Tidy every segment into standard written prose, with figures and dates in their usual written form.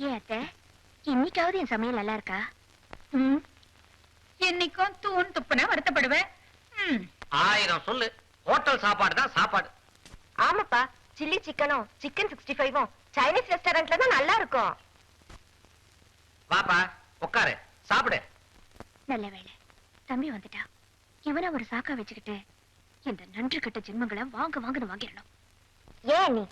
ஏன் அத்தை, இன்னைக்காவது என் சமையல் நல்லா இருக்கா? என்னைக்கும் தூண் துப்புனா வருத்தப்படுவேன். 1000 சொல்லு, ஹோட்டல் சாப்பாடு தான் சாப்பாடு. ஆமாப்பா, சில்லி சிக்கனும் சிக்கன் 65ம் சைனீஸ் ரெஸ்டாரண்ட்ல தான் நல்லா இருக்கும். வாப்பா உட்காரு, சாப்பிடு. நல்ல வேளை தம்பி வந்துட்டா. இவனை ஒரு சாக்கா வச்சுக்கிட்டு இந்த நன்றி கட்ட ஜென்மங்களை வாங்கன்னு வாங்கிடணும். ஏன் நீ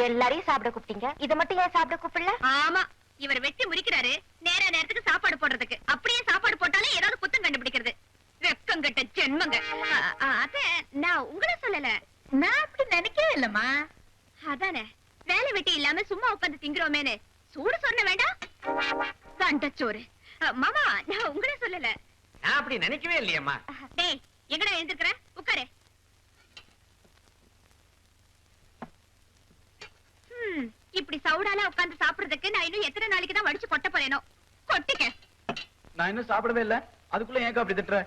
எல்லாரையும் சாப்பிட கூப்பிட்டீங்க, இத மட்டும் ஏன் சாப்பிட கூப்பிடல? ஆமா, இவர் வெட்டி முறிக்கிறாரு நேரத்துக்கு சாப்பாடு போடுறதுக்கு. அப்படியே சாப்பாடு போட்டாலே ஏதாவது குத்தம் கண்டுபிடிக்கிறது. வெக்கம் கட்ட ஜென்மங்க. அத நான் உங்களை சொல்லல, நான் அப்படி நினைக்கவே இல்லம்மா. அதானே, வேலை வெட்டி இல்லாம சும்மா உட்காந்து திங்குறோமேனு சூடு சொன்ன வேண்டாம் தண்டச்சோறு. மாமா, நான் உங்களை சொல்லல. நான் அப்படி நினைக்கவே இல்லையம்மா. டேய், எங்கடா எழுந்திருக்கிற? உட்காரு. இப்படி சவுடால உட்கார்ந்து சாப்பிடுறதுக்கு நான் இன்னும் எத்தனை நாளைக்கு தான் வடிச்சு கொட்ட போறேனோ. கொட்டிக்க. நான் இன்னும் சாப்பிடவே இல்ல, அதுக்குள்ள ஏன் அப்படி திட்டுற?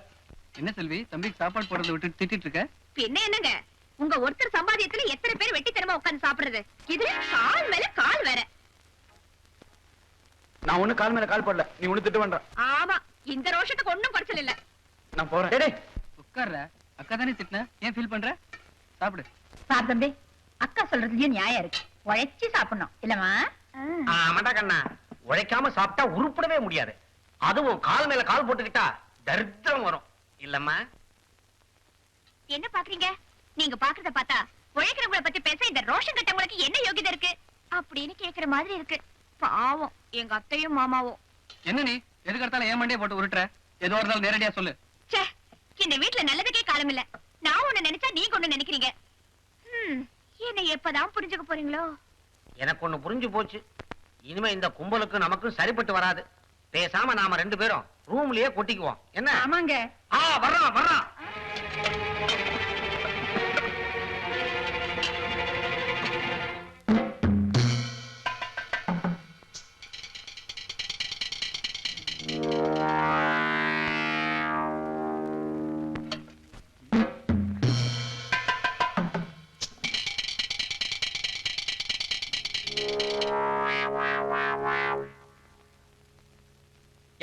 என்ன செல்வி, தம்பிக்கு சாப்பாடு போடுறத விட்டு திட்டிட்டு இருக்க? பின்ன என்னங்க, உங்க ஒருத்தர் சம்பாதியத்துல எத்தனை பேர் வெட்டித்தனமா உட்கார்ந்து சாப்பிடுறது? இதுல கால் மேல கால் வேற. நான் ஒண்ணு கால் மேல கால் போடல, நீ ஒண்ணு திட்டு பண்ற. ஆமா, இந்த ரோஷத்துக்கு ஒண்ணும் குறைச்சல் இல்ல. நான் போறேன். டேய் உட்கார்ற, அக்கா தானே திட்டின, ஏன் ஃபீல் பண்ற? சாப்பிடு. சார் தம்பி, அக்கா சொல்றதுலயும் நியாயம் இருக்கு. உழைச்சி சாப்பிடணும் இல்லமா? ஆமாடா கண்ணா, உழைக்காம சாப்பிட்டா உருப்படவே முடியாது. அதுவும் கால் மேல கால் போட்டுக்கிட்டா தரித்திரம் வரும் இல்லம்மா? என்ன பாக்குறீங்க? நீங்க பாக்குறத பார்த்தா உழைக்கிறவங்கள பத்தி பேச இந்த ரோஷன் கட்டவங்களுக்கு என்ன யோகிதை இருக்கு அப்படின்னு கேக்குற மாதிரி இருக்கு. பாவம் எங்க அத்தையும் மாமாவும். என்ன நீ எதுக்கு எடுத்தாலும் ஏன் மண்டையை போட்டு உருட்டுற? எதுவா இருந்தாலும் நேரடியா சொல்லு. ச்சே, இந்த வீட்டுல நல்லதுக்கே காலம் இல்ல. நான் ஒண்ணு நினைச்சா நீங்க ஒண்ணு நினைக்கிறீங்க. என்ன எப்பதான் புரிஞ்சுக்க போறீங்களோ? எனக்கு ஒண்ணு புரிஞ்சு போச்சு. இனிமே இந்த கும்பலுக்கு நமக்கும் சரிப்பட்டு வராது. பேசாம நாம 2 பேரும் ரூம்லயே கொட்டிக்குவோம். என்ன? ஆமாங்க. வர்றான்.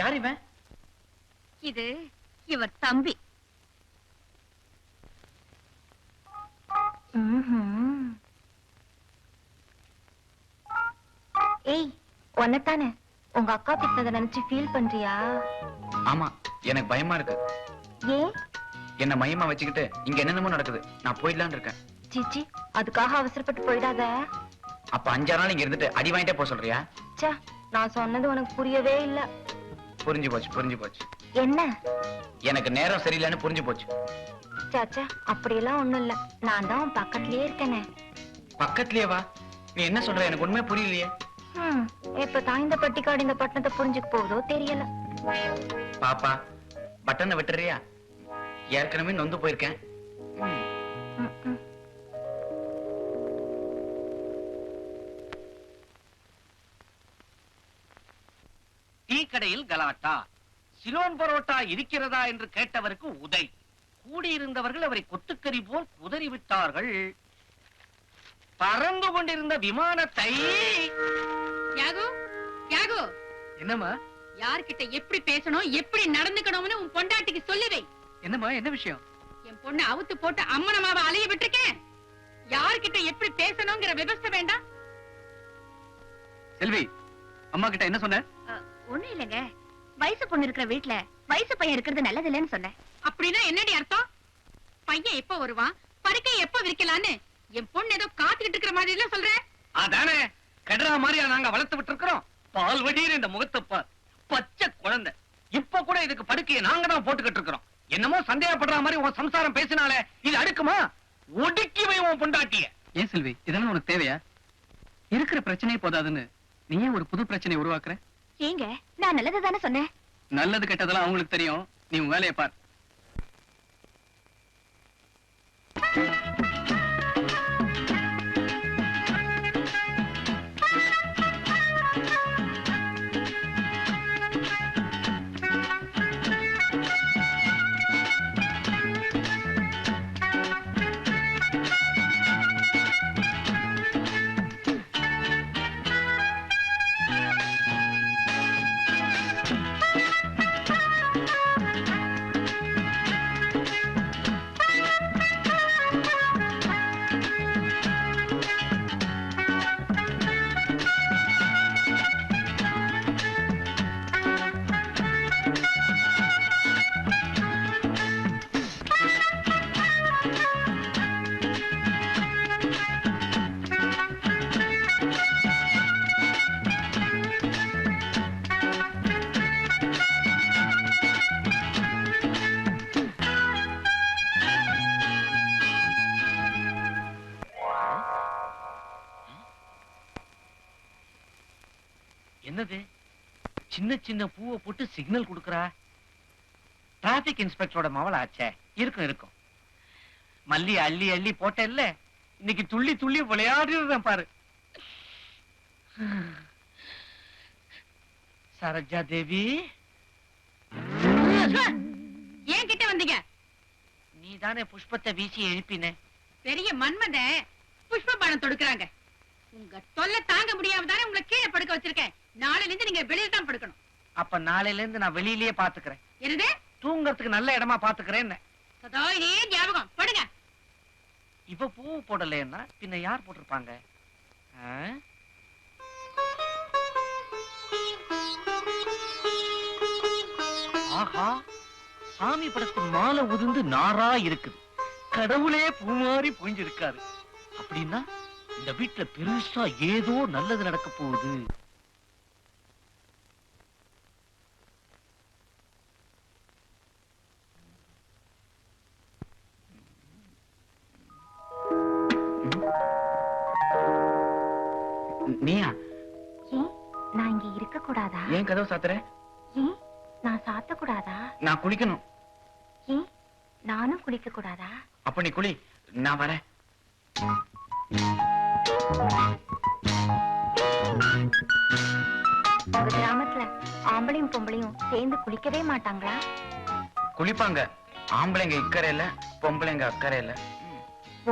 யார் இவன்? இது இவர் தம்பி. ஏய், ஒன்னதானே உங்க அக்கா திட்டத நினைச்சு ஃபீல் பண்றியா? ஆமா, எனக்கு பயமா இருக்கு. ஏன்? என்ன மையமா வச்சுக்கிட்டு இங்க என்னென்னமோ நடக்குது, நான் போயிடலான்னு இருக்கேன். சீச்சி, அதுக்காக அவசரப்பட்டு போயிடாத. அப்ப 5 நாள் இங்க இருந்துட்டு அடி வாங்கிட்டே போக சொல்றியா? ச்சே, நான் சொன்னது உனக்கு புரியவே இல்ல. புரிஞ்சு போச்சு. என்ன? எனக்கு நேரம் சரியில்லைன்னு புரிஞ்சு போச்சு. சாச்சா, அப்படியெல்லாம் ஒண்ணும் இல்ல. நான் தான் உன் பக்கத்துலயே இருக்கேனே. பக்கத்துலயே வா. நீ என்ன சொல்ற, எனக்கு உண்மையே புரியலையே. எப்பதான் இந்த பட்டிக்காடு இந்த பட்டணத்தை புரிஞ்சுக்க போகுதோ தெரியல. பாப்பா, பட்டனை விட்டுறியா? ஏற்கனவே நொந்து போயிருக்கேன். டீ கடையில் கலாட்டா. சிலோன் பரோட்டா இருக்கிறதா என்று கேட்டவருக்கு உதை. கூடியிருந்தவர்கள் அவரை கொத்துக்கறி போல் குதறி விட்டார்கள். பறந்து கொண்டிருந்த விமானத்தை என்னம்மா? யார்கிட்ட எப்படி பேசணும், எப்படி நடந்துக்கணும்னு உன் பொண்டாட்டிக்கு சொல்லுவை. என்னம்மா, என்ன விஷயம்? என் பொண்ணு அவுத்து போட்டு அம்மனமாவை அலைய விட்டுருக்கேன். யார்கிட்ட எப்படி பேசணுங்கிற விவசாய வேண்டாம். செல்வி, அம்மா கிட்ட என்ன சொன்ன? ஒண்ணும் இல்லைங்க, வயசு பொண்ணு இருக்கிற வீட்டுல வயசு பையன் இருக்கிறது நல்லது இல்லைன்னு சொன்னேன். அப்படின்னா என்னடி அர்த்தம்? பையன் எப்ப வருவான், படுக்கை எப்ப விரிக்கலான்னு என் பொண்ணு ஏதோ காத்துக்கிட்டு இருக்கிற மாதிரி எல்லாம் சொல்றேன். அதானே கெடுறா மாதிரியா நாங்க வளர்த்து விட்டு இருக்கிறோம். பால் வடிகிற இந்த முகத்தப்ப பச்சை குழந்தை. இப்ப கூட இதுக்கு படுக்கையை நாங்க தான் போட்டுக்கிட்டு இருக்கிறோம். என்னமோ சந்தேகப்படுற மாதிரி உன் சம்சாரம் பேசினாலே இது அடுக்குமா? ஒடுக்கி வை உன் பொண்டாட்டிய. ஏன் செல்வி, இதெல்லாம் உனக்கு தேவையா? இருக்கிற பிரச்சனையே போதாதுன்னு நீ ஏன் ஒரு புது பிரச்சனையை உருவாக்குற? ஏங்க, நான் நல்லது தானே சொன்னேன். நல்லது கெட்டதெல்லாம் அவங்களுக்கு தெரியும், நீ உன் வேலையை பார். என்னது சின்ன சின்ன பூவை போட்டு சிக்னல் கொடுக்கறா? டிராபிக் இன்ஸ்பெக்டரோட மவளாச்சே. இருக்கும் இருக்கும். மல்லி அள்ளி அள்ளி போட்ட இல்ல, இன்னைக்கு துள்ளி துள்ளி விளையாடுறேன் பாரு. சரோஜா தேவி, ஏன் கிட்ட வந்தீங்க? நீ தானே புஷ்பத்தை வீசி எழுப்பின. பெரிய மன்மத புஷ்ப பானம் தொடுக்கறாங்க. உங்க தொல்லை தாங்க முடியாம தானே உங்களை கீழே படுக்க வச்சிருக்கேன். நாளையில இருந்து நீங்க வெளியில தான் படுக்கணும். அப்ப நாளையில இருந்து நான் வெளியிலேயே பாத்துக்கிறேன். என்னது? தூங்கறதுக்கு நல்ல இடமா பாத்துக்கிறேன். சதா இதே ஞாபகம். படுங்க. இவ பூ போடலன்னா பின்ன யார் போட்டிருப்பாங்க? ஆஹா, சாமி படத்து மாலை உதிர்ந்து நாரா இருக்குது. கடவுளே பூமாரி புரிஞ்சிருக்காரு. அப்படின்னா இந்த வீட்டுல பெருசா ஏதோ நல்லது நடக்க போகுது. நீயா? ஏன் நான் இங்க இருக்க கூடாதா? ஏன் கதவு சாத்துற? ஏன் நான் சாத்த கூடாதா? நான் குளிக்கணும். ஏன் நானும் குளிக்க கூடாதா? அப்ப நீ குளி, நான் வரேன். உங்க கிராமத்துல ஆம்பளையும் பொம்பளையும் சேர்ந்து குளிக்கவே மாட்டாங்களா? குளிப்பாங்க. ஆம்பளைங்க இக்கறை இல்ல, பொம்பளைங்க அக்கறை இல்ல.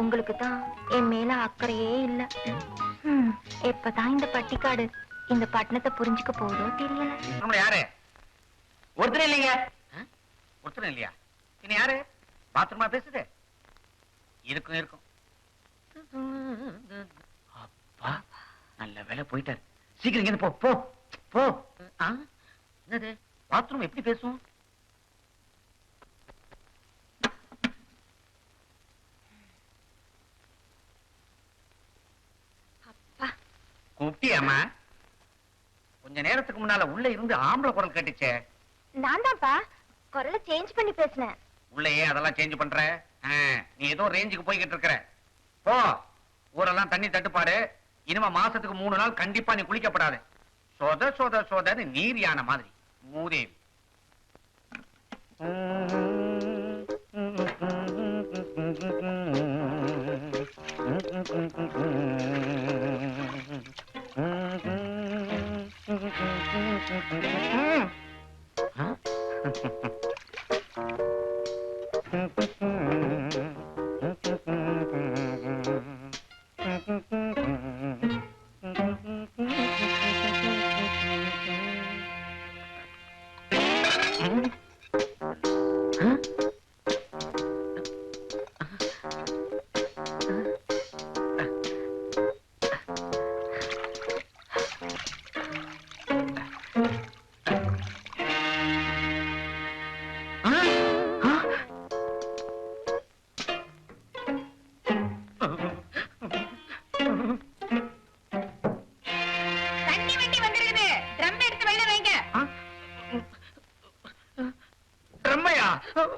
உங்களுக்கு தான் என் மேல அக்கறையே இல்ல. எப்பதான் இந்த பட்டிக்காடு இந்த பட்டணத்தை புரிஞ்சுக்க போதோ தெரியல. யாரு? ஒருத்தர் இல்லைங்க. ஒருத்தர் இல்லையா? பின்ன யாரு? பாத்ரூமா பேசுது? இருக்கும் இருக்கும். அப்பா, நல்ல வேலை போயிட்டாரு. சீக்கிரம் இங்க போ போ போ. என்னது பாத்ரூம் எப்படி பேசும்? கூப்பிட்டியாமா? கொஞ்ச நேரத்துக்கு முன்னால உள்ள இருந்து ஆம்பளை குரல் கேட்டுச்சே. நான் தான்ப்பா குரலை சேஞ்ச் பண்ணி பேசினேன். உள்ளேயே அதெல்லாம் சேஞ்ச் பண்ற? நீ ஏதோ ரேஞ்சுக்கு போய்கிட்டு இருக்கிற. போ. ஊரெல்லாம் தண்ணி தட்டுப்பாடு. இனிமே மாசத்துக்கு 3 நாள் கண்டிப்பா நீ குளிக்கப்படாது. சொத சொத சொதன்னு நீர் யானை மாதிரி மூதேவி.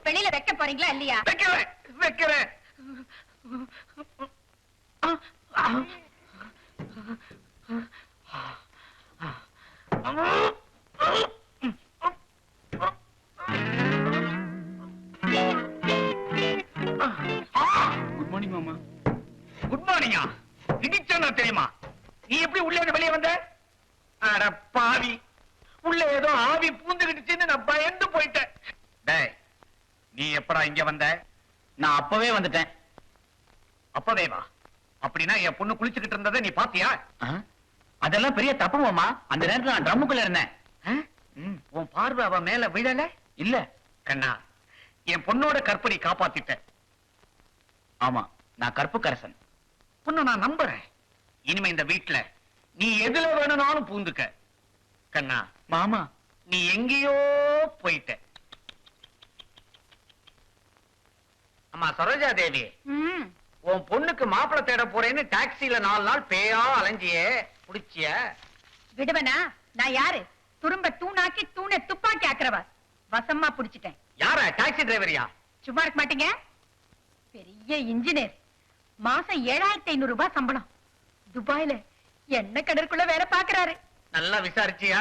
வெளியில வைக்க போறீங்களா இல்லையா? வைக்கிறேன். குட் மார்னிங் மாமா. குட் மார்னிங்கா? இடிச்சா தெரியுமா? நீ எப்படி உள்ளே வெளியே வந்த? அட பாவி, உள்ள ஏதோ ஆவி பூந்துகிட்டுச்சுன்னு நான் பயந்து போயிட்டேன். டேய், நீ எப்படா இங்க வந்த? நான் அப்பவே வந்துட்டேன். அப்பவே வா. அப்படின்னா என் பொண்ணு குளிச்சுக்கிட்டு இருந்ததை நீ பாத்தியா? அதெல்லாம் பெரிய தப்பு மாமா. அந்த நேரத்துல நான் ட்ரம்முக்குள்ள இருந்தேன். உன் பார்வை அவ மேல விழல? இல்ல கண்ணா, என் பொண்ணோட கற்பனை காப்பாத்திட்ட. ஆமா, நான் கற்புக்கரசன். பொண்ணு நான் நம்புறேன். இனிமே இந்த வீட்டுல நீ எதுல வேணும்னாலும் பூந்துக்க. கண்ணா மாமா, நீ எங்கேயோ போயிட்ட. அம்மா சரோஜா தேவி, உன் பொண்ணுக்கு மாப்பிள்ளை தேட போறேன்னு டாக்ஸில 4 நாள் பேயா அலைஞ்சியே, புடிச்சிய? விடுவனா? நான் யாரு? துரும்ப தூணாக்கி தூணை துப்பாக்கி ஆக்குறவா. வசமா புடிச்சிட்டேன். யார? டாக்ஸி டிரைவரியா? சும்மா இருக்க மாட்டீங்க? பெரிய இன்ஜினியர். மாசம் 7500 ரூபாய் சம்பளம். துபாயில என்ன கடற்குள்ள வேலை பாக்குறாரு. நல்லா விசாரிச்சியா?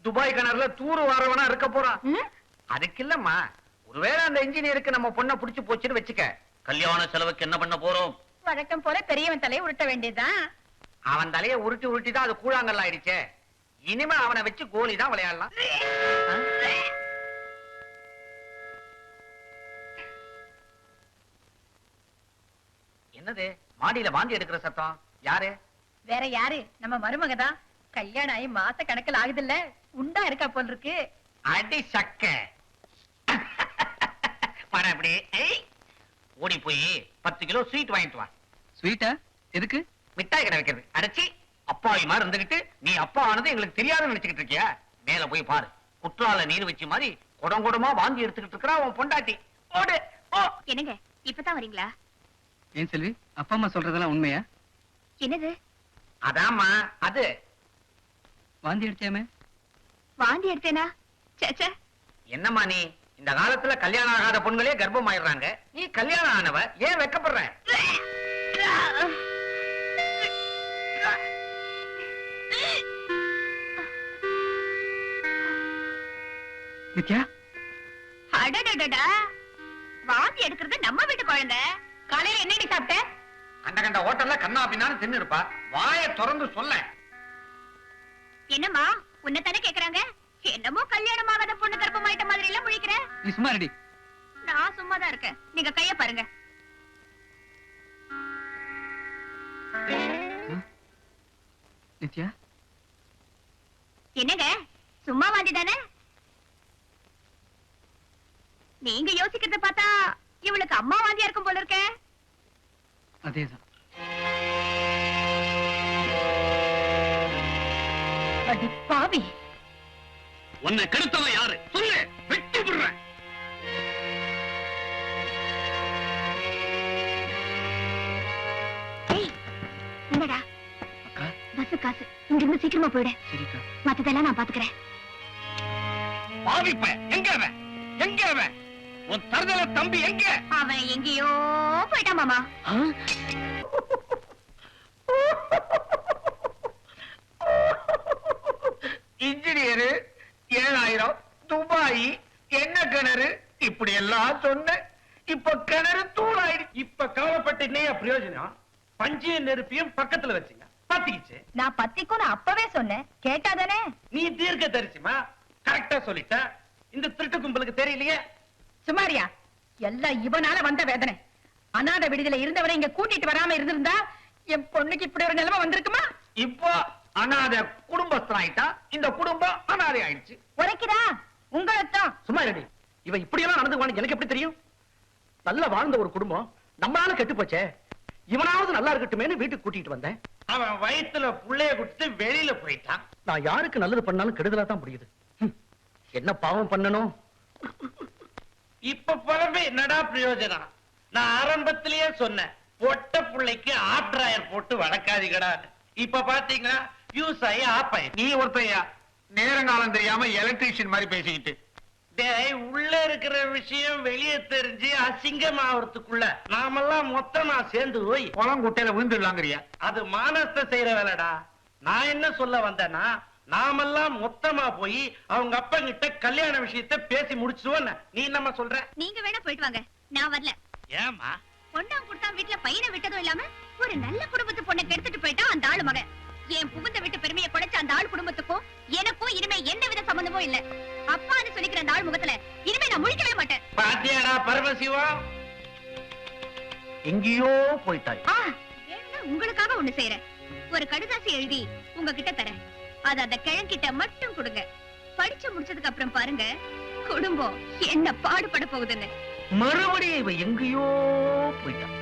துபாய் கிணறுல தூரு வாரவனா இருக்க போறான். ம்? அதுக்கு இல்லம்மா, ஒருவேளை அந்த இன்ஜினியருக்கு நம்ம பொண்ணை புடிச்சு போச்சுன்னு வச்சுக்க, கல்யாண செலவுக்கு என்ன பண்ண போறோம்? வழக்கம் போல பெரியவன் தலையை உருட்ட வேண்டியதுதான். அவன் தலையை உருட்டி உருட்டி தான் அது கூழாங்கல் ஆயிடுச்சே. இனிமே அவனை வச்சு கோலி தான் விளையாடலாம். என்னது மாடியில வாந்தி எடுக்கிற சத்தம்? யாரு? வேற யாரு? நம்ம மருமகதான். கல்யாணம் ஆகி மாச கணக்கில் ஆகுதுல்ல, உண்டா இருக்கா போல் இருக்கு. அடி சக்க. பாரு அப்படி. ஏய், ஓடி போய் 10 கிலோ ஸ்வீட் வாங்கிட்டு வா. ஸ்வீட்டா? எதுக்கு? மிட்டாய் கடை வைக்கிறது. அடைச்சி அப்பாவி மாதிரி இருந்துகிட்டு நீ அப்பா ஆனது எங்களுக்கு தெரியாதுன்னு நினைச்சுக்கிட்டு இருக்கியா? மேல போய் பாரு, குற்றால நீர் வச்சு மாதிரி குடம் குடமா வாந்தி எடுத்துக்கிட்டு இருக்கா உன் பொண்டாட்டி. ஓடு ஓ. என்னங்க இப்பதான் வரீங்களா? ஏன் செல்வி, அப்பா அம்மா சொல்றதெல்லாம் உண்மையா? என்னது அதாம்மா அது. வாந்தி எடுத்தியாமே? வாந்தி எடுத்தேனா? சேச்சே, என்னம்மா நீ இந்த காலத்துல கல்யாணம் ஆகாத பொண்களே கர்ப்பம் ஆயிடுறாங்க. நீ கல்யாணம் ஆனவ ஏன் வெக்கப்படுற? நித்யா, அடடடடா, வாந்தி எடுக்கிறது நம்ம வீட்டு குழந்தை. காலையில என்னடி சாப்பிட்ட? கண்ட கண்ட ஹோட்டல்ல கண்ணா பின்னான்னு தின்னு இருப்பா. வாயை திறந்து சொல்ல. என்னம்மா உன்னை தானே கேக்குறாங்க? என்னமோ கல்யாணம் ஆகாத பொண்ணு கர்ப்பமாயிட்ட மாதிரி எல்லாம் முழிக்கிற. நீ சும்மா ரெடி. நான் சும்மா தான் இருக்கேன், நீங்க கைய பாருங்க. நித்யா, என்னங்க சும்மா வாந்தி தானே? நீங்க யோசிக்கிறத பார்த்தா இவளுக்கு அம்மா வாந்தியா இருக்கும் போல இருக்க. அதேதான். அடி பாவி, உன்னை கெடுத்தவன் யாரு? சொல்லு, வெட்டி விடுறேன். ஏய், என்னடா அக்கா, பஸ் காசு, இங்க இருந்து சீக்கிரமா போயிடு. சரிக்கா. மத்ததெல்லாம் நான் பாத்துக்கிறேன். பாவிப்ப எங்க அவன்? எங்க அவன்? உன் தருதல தம்பி எங்க? அவன் எங்கேயோ போயிட்டான் மாமா. இன்ஜினியரு 7000, துபாய், என்ன கிணறு, இப்படி எல்லாம் சொன்ன. இப்ப கிணறு தூளாயிடுச்சு. இப்ப கவலைப்பட்டு என்னையா பிரயோஜனம்? பஞ்சியும் நெருப்பியும் பக்கத்துல வச்சுங்க, பத்திக்கிச்சு. நான் பத்திக்கும் அப்பவே சொன்னேன், கேட்டாதானே? நீ தீர்க்க தரிசிமா கரெக்டா சொல்லிட்ட. இந்த திருட்டு கும்பலுக்கு தெரியலையே. சுமாரியா, எல்லாம் இவனால வந்த வேதனை. அநாத விடுதலை இருந்தவரை இங்க கூட்டிட்டு வராம இருந்திருந்தா என் பொண்ணுக்கு இப்படி ஒரு நிலைமை வந்திருக்குமா? இப்போ அனாத குடும்பஸ்தனாயிட்டா, இந்த குடும்பம் அனாதை ஆயிடுச்சு. உரைக்கிறா உங்களைத்தான். சும்மா ரெடி. இவன் இப்படியெல்லாம் நடந்துக்குவான்னு எனக்கு எப்படி தெரியும்? நல்லா வாழ்ந்த ஒரு குடும்பம் நம்மளால கெட்டு போச்சே. இவனாவது நல்லா இருக்கட்டுமேனு வீட்டுக்கு கூட்டிட்டு வந்தேன். அவன் வயித்துல புள்ளைய கொடுத்து வெளியில போயிட்டான். நான் யாருக்கு நல்லது பண்ணாலும் கெடுதலா தான் புரியுது. என்ன பாவம் பண்ணணும்? இப்ப புறம்பே என்னடா பிரயோஜனம்? நான் ஆரம்பத்திலேயே சொன்னேன், பொட்ட புள்ளைக்கு ஆப்ட்ராயர் போட்டு வளர்க்காதீங்கடா. இப்ப பாத்தீங்களா, யூஸ் ஆகி ஆப் ஆயி. நீ ஒருத்தையா நேரங்காலம் தெரியாம எலக்ட்ரீஷியன் மாதிரி பேசிக்கிட்டு. டேய், உள்ள இருக்கிற விஷயம் வெளியே தெரிஞ்சு அசிங்கமாவதுக்குள்ள நாமெல்லாம் மொத்தமா சேர்ந்து போய் குளங்குட்டையில விழுந்துடலாங்கிறியா? அது மானஸ்த செய்யற வேலைடா. நான் என்ன சொல்ல வந்தேன்னா, நாமெல்லாம் மொத்தமா போய் அவங்க அப்பா கிட்ட கல்யாண விஷயத்தை பேசி முடிச்சுவோம். நீ என்னமா சொல்ற? நீங்க வேணா போயிட்டு வாங்க, நான் வரல. ஏமா பொண்ணாம் கொடுத்தா வீட்டுல பையனை விட்டதும் இல்லாம ஒரு நல்ல குடும்பத்து பொண்ணை கெடுத்துட்டு போயிட்டான் அந்த ஆளு மகன். என் புகுந்த விட்டு பெருமையை குறைச்ச அந்த ஆள் குடும்பத்துக்கும் எனக்கும் இனிமே எந்த வித சம்பந்தமும் இல்ல. அப்பான்னு சொல்லிக்கிற அந்த ஆள் முகத்துல இனிமே நான் முழிக்கவே மாட்டேன். பாத்தியாடா பரமசிவம், எங்கேயோ போயிட்டாய். வேணும்னா உங்களுக்காக ஒண்ணு செய்யறேன். ஒரு கடிதாசி எழுதி உங்ககிட்ட தரேன். அது அந்த கிழங்கிட்ட மட்டும் கொடுங்க. படிச்சு முடிச்சதுக்கு அப்புறம் பாருங்க குடும்பம் என்ன பாடுபட போகுதுன்னு. மறுபடியும் இவ எங்கேயோ போயிட்டான்.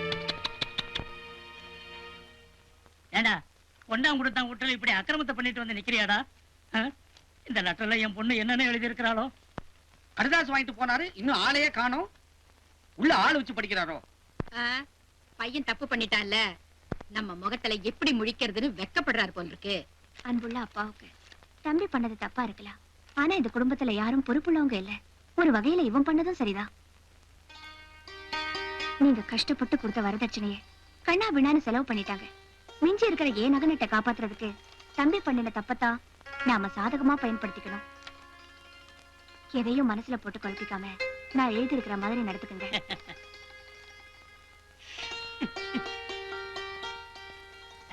ஏண்டா ஒண்டாம் கொடுத்தான் வீட்டுல இப்படி அக்கிரமத்தை பண்ணிட்டு வந்து நிக்கிறியாடா? இந்த லெட்டர்ல என் பொண்ணு என்னன்னு எழுதி இருக்கிறாளோ? கடிதாசு வாங்கிட்டு போனாரு, இன்னும் ஆளையே காணோம். உள்ள ஆள் வச்சு படிக்கிறாரோ? பையன் தப்பு பண்ணிட்டான்ல, நம்ம முகத்துல எப்படி முழிக்கிறதுன்னு வெக்கப்படுறாரு போல் இருக்கு. அன்புள்ள அப்பாவுக்கு தம்பி பண்ணது தப்பா இருக்கலாம், ஆனா இந்த குடும்பத்துல யாரும் பொறுப்புள்ளவங்க இல்ல. ஒரு வகையில இவன் பண்ணதும் சரிதான். நீங்க கஷ்டப்பட்டு கொடுத்த வரதட்சணைய கண்ணா பின்னான்னு செலவு பண்ணிட்டாங்க. மிஞ்சி இருக்கிற ஏன் நகனட்டை காப்பாத்துறதுக்கு தம்பி பண்ணின தப்பத்தான் நாம சாதகமா பயன்படுத்திக்கணும். எதையும் மனசுல போட்டு குழப்பிக்காம நான் எழுதி இருக்கிற மாதிரி நடத்துக்குங்க.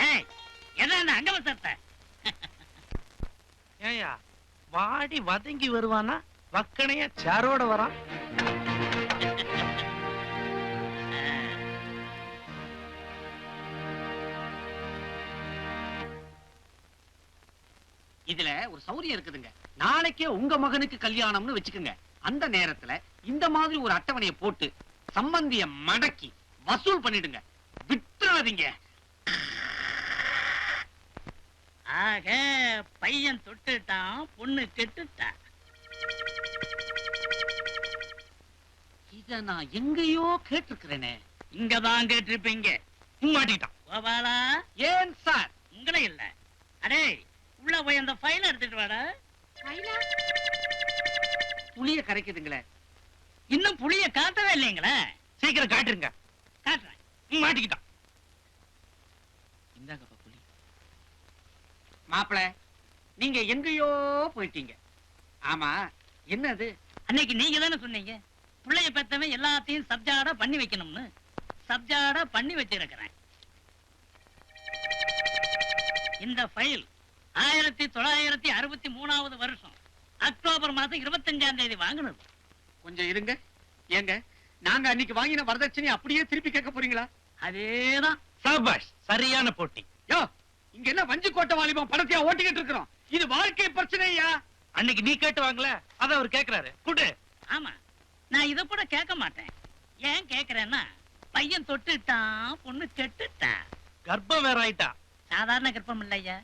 ஏய், என்ன அந்த அங்கவசத்தை ஏயா வாடி வதங்கி வருவானா வக்கனையா சாரோட வரான். இதுல ஒரு சௌரியம் இருக்குதுங்க. நாளைக்கே உங்க மகனுக்கு கல்யாணம்னு வச்சுக்கோங்க. அந்த நேரத்துல இந்த மாதிரி ஒரு அட்டவணையை போட்டு சம்பந்திய மடக்கி வசூல் பண்ணிடுங்க. விட்டுறாதீங்க. ஆக பையன் தொட்டுட்டான், பொண்ணு கெட்டுட்டான். இத நான் எங்கேயோ கேட்டிருக்கிறேனே. இங்கதான் கேட்டிருப்பீங்க. மாட்டிக்கிட்டான். கோபாலா, ஏன் சார்? உங்களே இல்ல. அடே, உள்ள போய் அந்த ஃபைல எடுத்துட்டு வாடா. புளிய கரைக்குதுங்களே. இன்னும் புளிய காட்டவே இல்லைங்களே. சீக்கிரம் காட்டுருங்க. காட்டுறேன். மாட்டிக்கிட்டான். இந்தாங்கப்பா புலி. மாப்பிள, நீங்க எங்கேயோ போயிட்டீங்க. ஆமா, என்னது? அன்னைக்கு நீங்க தானே சொன்னீங்க புள்ளைய பெத்தவன் எல்லாத்தையும் சப்ஜாடா பண்ணி வைக்கணும்னு. சப்ஜாடா பண்ணி வச்சிருக்கிறேன். இந்த ஃபைல் 1963 வருஷம் அக்டோபர் மாசம் 25ஆம் தேதி வாங்கினது. கொஞ்சம் இருங்க. ஏங்க, நாங்க அன்னைக்கு வாங்கின வரதட்சணை அப்படியே திருப்பி கேட்க போறீங்களா? அதேதான். சபாஷ், சரியான போட்டி. யோ, இங்க என்ன வஞ்சி கோட்டை வாலிபம் பணத்தையா ஓட்டிக்கிட்டு இருக்கிறோம்? இது வாழ்க்கை பிரச்சனையா? அன்னைக்கு நீ கேட்டு வாங்கல, அத அவர் கேக்குறாரு. குடு. ஆமா, நான் இத கூட கேட்க மாட்டேன். ஏன் கேக்குறேன்னா, பையன் தொட்டுட்டான், பொண்ணு கெட்டுட்டான். கர்ப்பம் வேற ஆயிட்டா. சாதாரண கர்ப்பம் இல்லையா,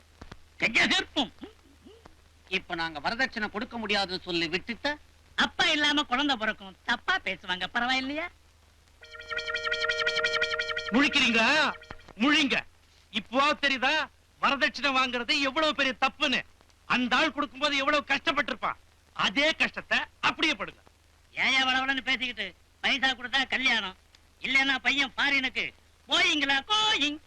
கெஜ கர்ப்பம். இப்ப நாங்க வரதட்சணை கொடுக்க முடியாதுன்னு சொல்லி விட்டுட்ட. அப்பா இல்லாம குழந்தை பிறக்கும், தப்பா பேசுவாங்க, பரவாயில்லையா? முழிக்கிறீங்க, முழிங்க. இப்போ தெரியுதா வரதட்சணை வாங்குறது எவ்வளவு பெரிய தப்புன்னு? அந்த ஆள் கொடுக்கும்போது எவ்வளவு கஷ்டப்பட்டிருப்பான். அதே கஷ்டத்தை அப்படியே படுங்க. ஏயா வளவளன்னு பேசிக்கிட்டு பைசா கொடுத்தா கல்யாணம், இல்லன்னா பையன் ஃபாரினுக்கு போயிங்களா கோயிங்.